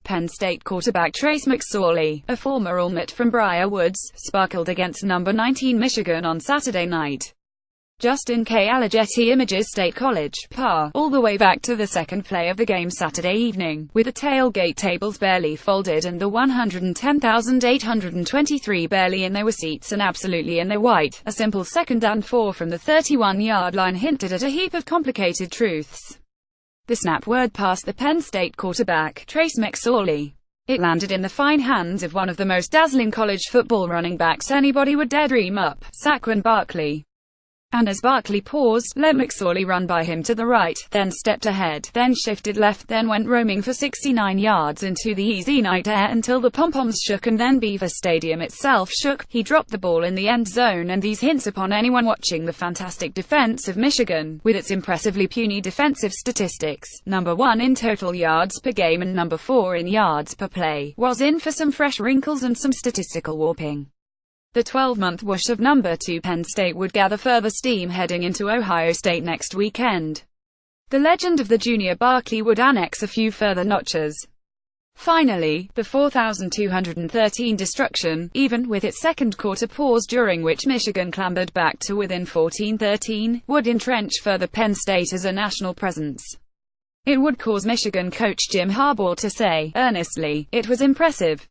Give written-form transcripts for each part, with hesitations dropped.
Penn State quarterback Trace McSorley, a former All-Met from Briar Woods, sparkled against number 19 Michigan on Saturday night. Justin K. Alleghetti Images State College, PA, all the way back to the second play of the game Saturday evening, with the tailgate tables barely folded and the 110,823 barely in their seats and absolutely in their white. A simple 2nd and 4 from the 31-yard line hinted at a heap of complicated truths. The snap word passed the Penn State quarterback, Trace McSorley. It landed in the fine hands of one of the most dazzling college football running backs anybody would dare dream up, Saquon Barkley. And as Barkley paused, let McSorley run by him to the right, then stepped ahead, then shifted left, then went roaming for 69 yards into the easy night air until the pom-poms shook and then Beaver Stadium itself shook. He dropped the ball in the end zone, and these hints upon anyone watching the fantastic defense of Michigan, with its impressively puny defensive statistics, number 1 in total yards per game and number 4 in yards per play, was in for some fresh wrinkles and some statistical warping. The 12-month whoosh of number 2 Penn State would gather further steam heading into Ohio State next weekend. The legend of the junior Barkley would annex a few further notches. Finally, the 4,213 destruction, even with its second quarter pause during which Michigan clambered back to within 14-13, would entrench further Penn State as a national presence. It would cause Michigan coach Jim Harbaugh to say, earnestly, it was impressive.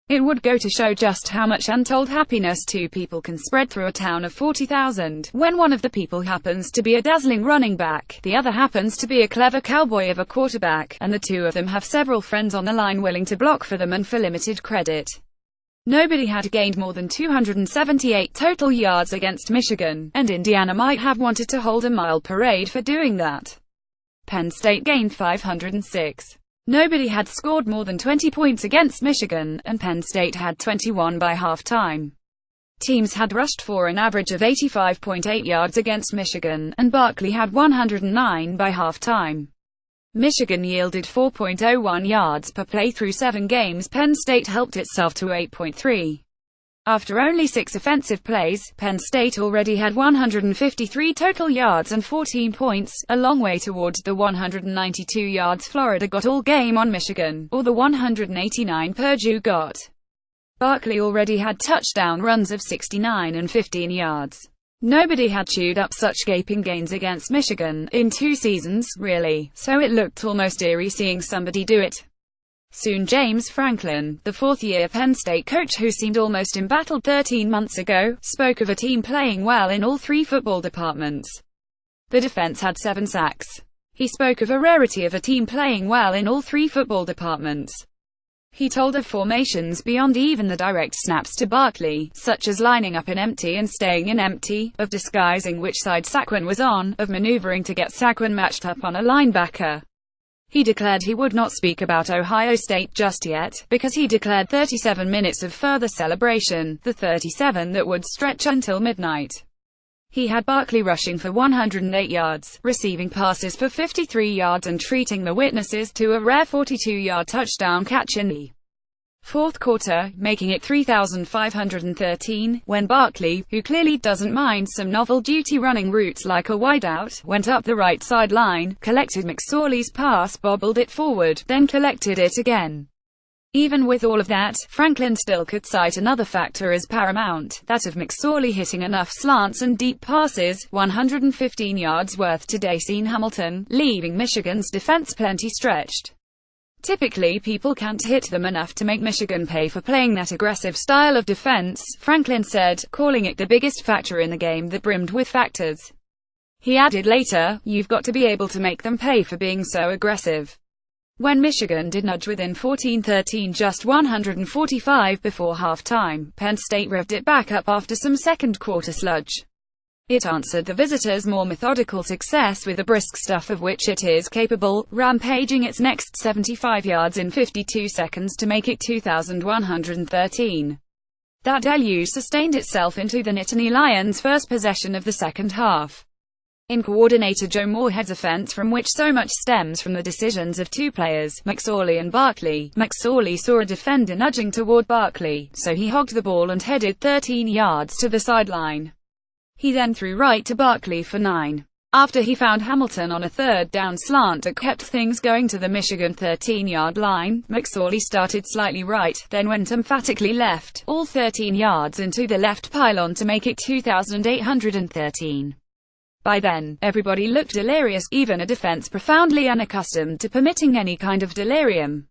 It would go to show just how much untold happiness two people can spread through a town of 40,000, when one of the people happens to be a dazzling running back, the other happens to be a clever cowboy of a quarterback, and the two of them have several friends on the line willing to block for them and for limited credit. Nobody had gained more than 278 total yards against Michigan, and Indiana might have wanted to hold a mile parade for doing that. Penn State gained 506. Nobody had scored more than 20 points against Michigan, and Penn State had 21 by halftime. Teams had rushed for an average of 85.8 yards against Michigan, and Barkley had 109 by halftime. Michigan yielded 4.01 yards per play through 7 games. Penn State helped itself to 8.3. After only 6 offensive plays, Penn State already had 153 total yards and 14 points, a long way towards the 192 yards Florida got all game on Michigan, or the 189 Purdue got. Barkley already had touchdown runs of 69 and 15 yards. Nobody had chewed up such gaping gains against Michigan in 2 seasons, really, so it looked almost eerie seeing somebody do it. Soon James Franklin, the fourth-year Penn State coach who seemed almost embattled 13 months ago, spoke of a team playing well in all 3 football departments. The defense had 7 sacks. He spoke of a rarity of a team playing well in all 3 football departments. He told of formations beyond even the direct snaps to Barkley, such as lining up in empty and staying in empty, of disguising which side Saquon was on, of maneuvering to get Saquon matched up on a linebacker. He declared he would not speak about Ohio State just yet, because he declared 37 minutes of further celebration, the 37 that would stretch until midnight. He had Barkley rushing for 108 yards, receiving passes for 53 yards and treating the witnesses to a rare 42-yard touchdown catch in the fourth quarter, making it 3,513, when Barkley, who clearly doesn't mind some novel duty running routes like a wideout, went up the right sideline, collected McSorley's pass, bobbled it forward, then collected it again. Even with all of that, Franklin still could cite another factor as paramount, that of McSorley hitting enough slants and deep passes, 115 yards worth to Dacene Hamilton, leaving Michigan's defense plenty stretched. Typically people can't hit them enough to make Michigan pay for playing that aggressive style of defense, Franklin said, calling it the biggest factor in the game that brimmed with factors. He added later, you've got to be able to make them pay for being so aggressive. When Michigan did nudge within 14-13 just 145 before halftime, Penn State revved it back up after some second quarter sludge. It answered the visitors' more methodical success with the brisk stuff of which it is capable, rampaging its next 75 yards in 52 seconds to make it 2,113. That deluge sustained itself into the Nittany Lions' first possession of the second half. In coordinator Joe Moorhead's offense, from which so much stems from the decisions of 2 players, McSorley and Barkley, McSorley saw a defender nudging toward Barkley, so he hogged the ball and headed 13 yards to the sideline. He then threw right to Barkley for 9. After he found Hamilton on a third down slant that kept things going to the Michigan 13-yard line, McSorley started slightly right, then went emphatically left, all 13 yards into the left pylon to make it 2,813. By then, everybody looked delirious, even a defense profoundly unaccustomed to permitting any kind of delirium.